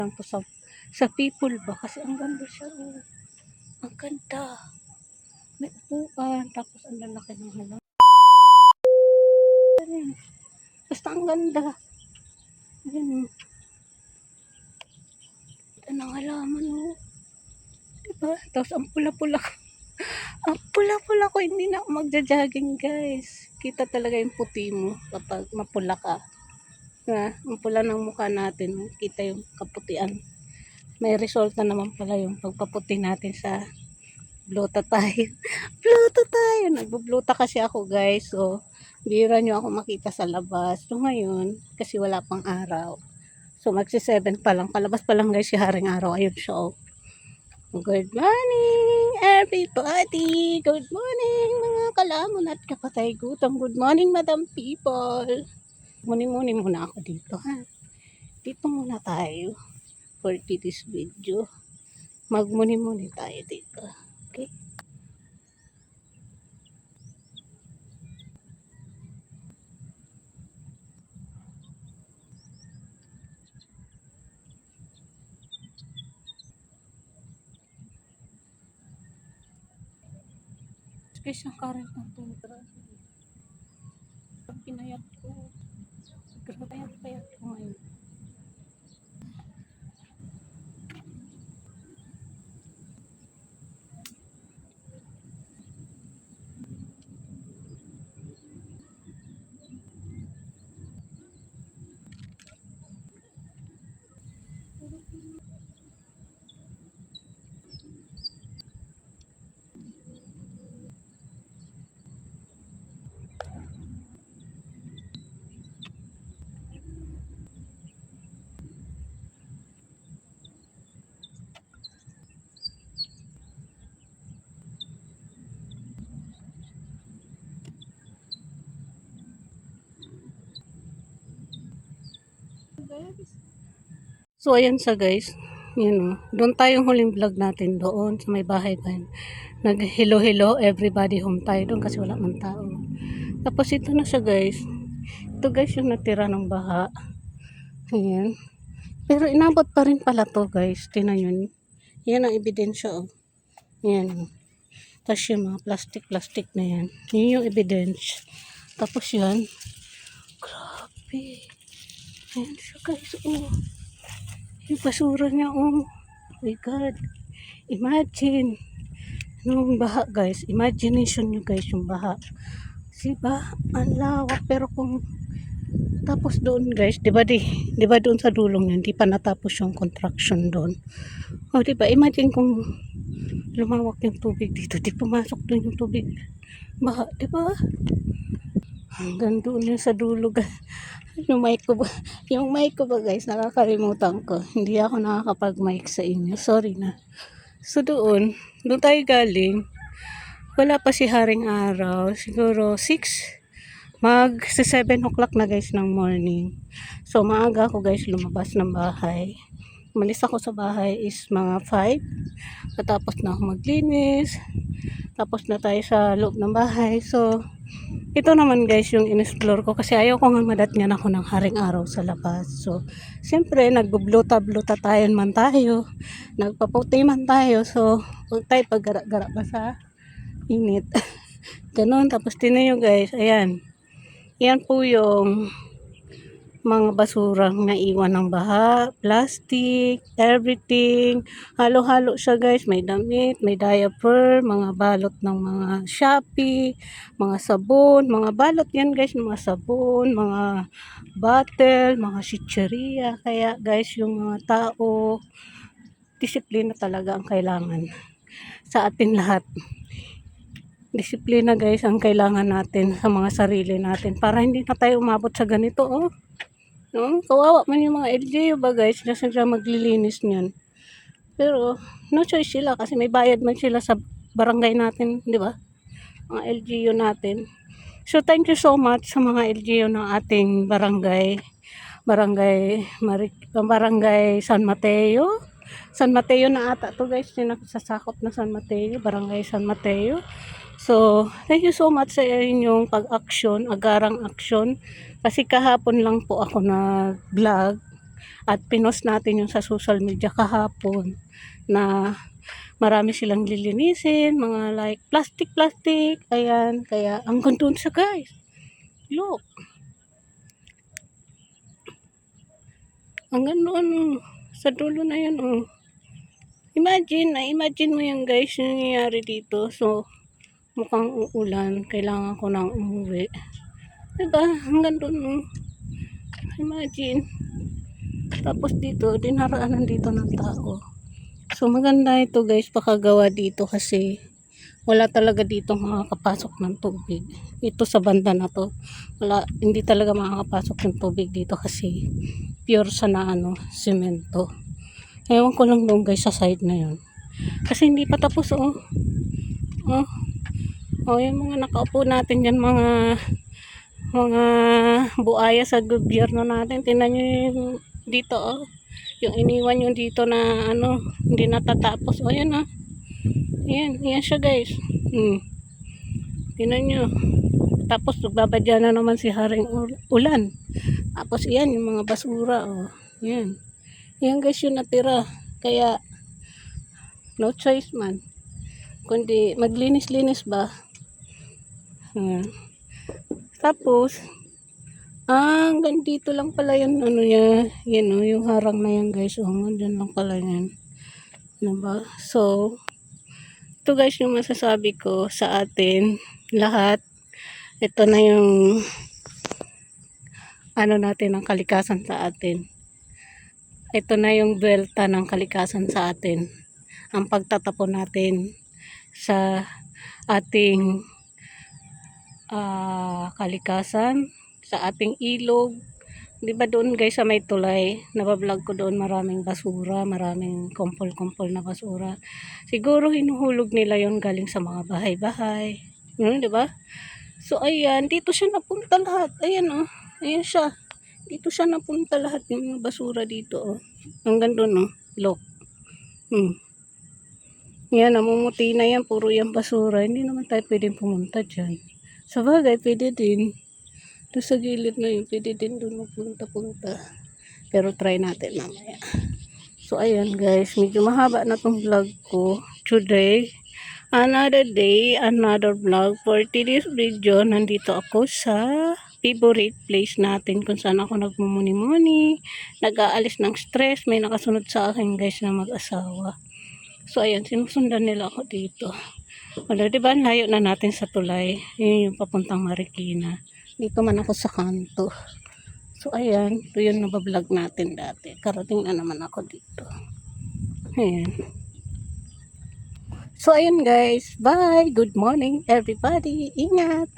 lang to sa people ba kasi ang ganda siya. Oh. Ang ganda. May upuan tapos ang lalaki ng halaman. Basta ang ganda. Ayan. Ito ng halaman oh. Diba? Tapos ang pula-pula ko. Ang pula-pula ko. Hindi na ako magja-jogging guys. Kita talaga yung puti mo kapag mapula ka. Diba? Ang pula ng mukha natin. Kita yung kaputian. May resulta naman pala yung pagpaputi natin sa bluta tayo. Bluta tayo. Nagbubluta kasi ako guys. So, bira nyo ako makita sa labas. So, ngayon, kasi wala pang araw. So, magsi-7 pa lang. Palabas pa lang guys si Haring Araw. Ayun siya oh. Good morning everybody. Good morning mga kalamon at kapatay gutom. Good morning Madam People. Muni-muni muna ako dito ha. Dito muna tayo for this video. Magmuni-muni tayo dito. Okay? Guys, ang current ng tundra. Pag pinayat ko, payat ko ngayon. So, ayan sa guys. Yun, doon tayong huling vlog natin doon sa may bahay ba yun. Nag-hello everybody home tayo doon kasi wala man tao. Tapos ito na siya guys. Ito guys yung natira ng baha. Ayan. Pero inabot pa rin pala to guys. Tingnan yun. Yan ang ebidensya oh. Yan. Tapos yung mga plastic na yan. Yun yung evidence. Tapos yan. Grabe. Ayan siya guys oh. Yung basura niya oh my god, imagine nung baha guys, imagination nyo guys yung baha, diba ang lawak. Pero kung tapos doon guys, diba doon sa dulong yun, di pa natapos yung construction doon o diba, imagine kung lumawak yung tubig dito, di pumasok doon yung tubig baha, diba hanggang doon yun sa dulo guys. Yung mic ko ba guys, nakakalimutan ko. Hindi ako nakakapag-mic sa inyo. Sorry na. So doon tayo galing. Wala pa si Haring Araw. Siguro 6. Mag 7 o'clock na guys ng morning. So maaga ako guys lumabas ng bahay. Umalis ako sa bahay is mga 5. Tapos na ako maglinis. Tapos na tayo sa loob ng bahay. So ito naman guys yung in-explore ko kasi ayaw ko nga madatngan ako ng Haring Araw sa labas. So, siyempre nagbubluta-bluta tayo man tayo. Nagpaputi man tayo. So, huwag tayo paggara-gara pa sa init. Ganun. Tapos tinayo guys. Ayan. Yan po yung mga basurang naiwan ng baha, plastic, everything. Halo-halo siya guys. May damit, may diaper, mga balot ng mga Shopee, mga sabon, mga balot yan guys, mga sabon, mga bottle, mga chicheria. Kaya guys, yung mga tao, disiplina talaga ang kailangan sa atin lahat. Disiplina guys ang kailangan natin sa mga sarili natin para hindi na tayo umabot sa ganito oh. No? Kawawa man yung mga LGU ba guys na sila maglilinis niyan. Pero no choice sila kasi may bayad man sila sa barangay natin, di ba? Mga LGU natin. So thank you so much sa mga LGU ng ating barangay. Barangay San Mateo. San Mateo na ata to guys, sinasakop na San Mateo, Barangay San Mateo. So, thank you so much sa inyong pag-action, agarang action. Kasi kahapon lang po ako nag-vlog. At pinost natin yung sa social media kahapon na marami silang lilinisin, mga like plastic. Ayan, kaya ang ganda siya guys. Look. Ang ganda sa dulo na yan Imagine mo yan guys, yung nangyayari dito. So, mukhang uulan. Kailangan ko nang umuwi. Diba? Ang ganda Imagine. Tapos dito, dinaraanan dito ng tao. So, maganda ito guys, pakagawa dito kasi wala talaga dito makakapasok ng tubig. Ito sa banda na to. Hindi talaga makakapasok ng tubig dito kasi pure sa na semento. Ewan ko lang doon guys sa side na yun. Kasi hindi pa tapos yung mga nakaupo natin dyan, mga buaya sa gobyerno natin. Tingnan nyo yung dito yung iniwan yung dito na hindi natatapos. Ayan Ayan siya guys. Tingnan nyo. Tapos nagbabadya na naman si Haring Ulan. Tapos yan yung mga basura Yan. Yan guys yung natira. Kaya no choice man. Kundi maglinis-linis ba. Tapos hanggang dito lang pala yung niya. Yan yung harang na yan guys. Dyan lang pala yan. Diba? So, ito guys yung masasabi ko sa atin lahat. Ito na yung natin ang kalikasan sa atin. Ito na yung buwelta ng kalikasan sa atin. Ang pagtatapon natin sa ating kalikasan, sa ating ilog. Di ba doon guys sa may tulay, nabablog ko doon maraming basura, maraming kumpol-kumpol na basura. Siguro hinuhulog nila yon galing sa mga bahay-bahay. Di ba? So ayan, dito siya napunta lahat. Ayan ayan siya. Dito siya napunta lahat yung mga basura dito Hanggang doon Look. Yan, namumuti na yan. Puro yung basura. Hindi naman tayo pwedeng pumunta dyan. Sa bagay, pwede din. Doon sa gilid na yun, pwede din doon magpunta-punta. Pero try natin mamaya. So ayan guys, medyo mahaba na tong vlog ko. Today, another day, another vlog. For today's video, nandito ako sa favorite place natin kung saan ako nagmumuni-muni, nag-aalis ng stress. May nakasunod sa akin guys na mag-asawa. So ayan, sinusundan nila ako dito. Wala, diba layo na natin sa tulay. Yun yung papuntang Marikina. Dito man ako sa kanto. So ayan, ito yung nabablog natin dati. Karating na naman ako dito. Ayan. So ayan guys, bye! Good morning everybody! Ingat!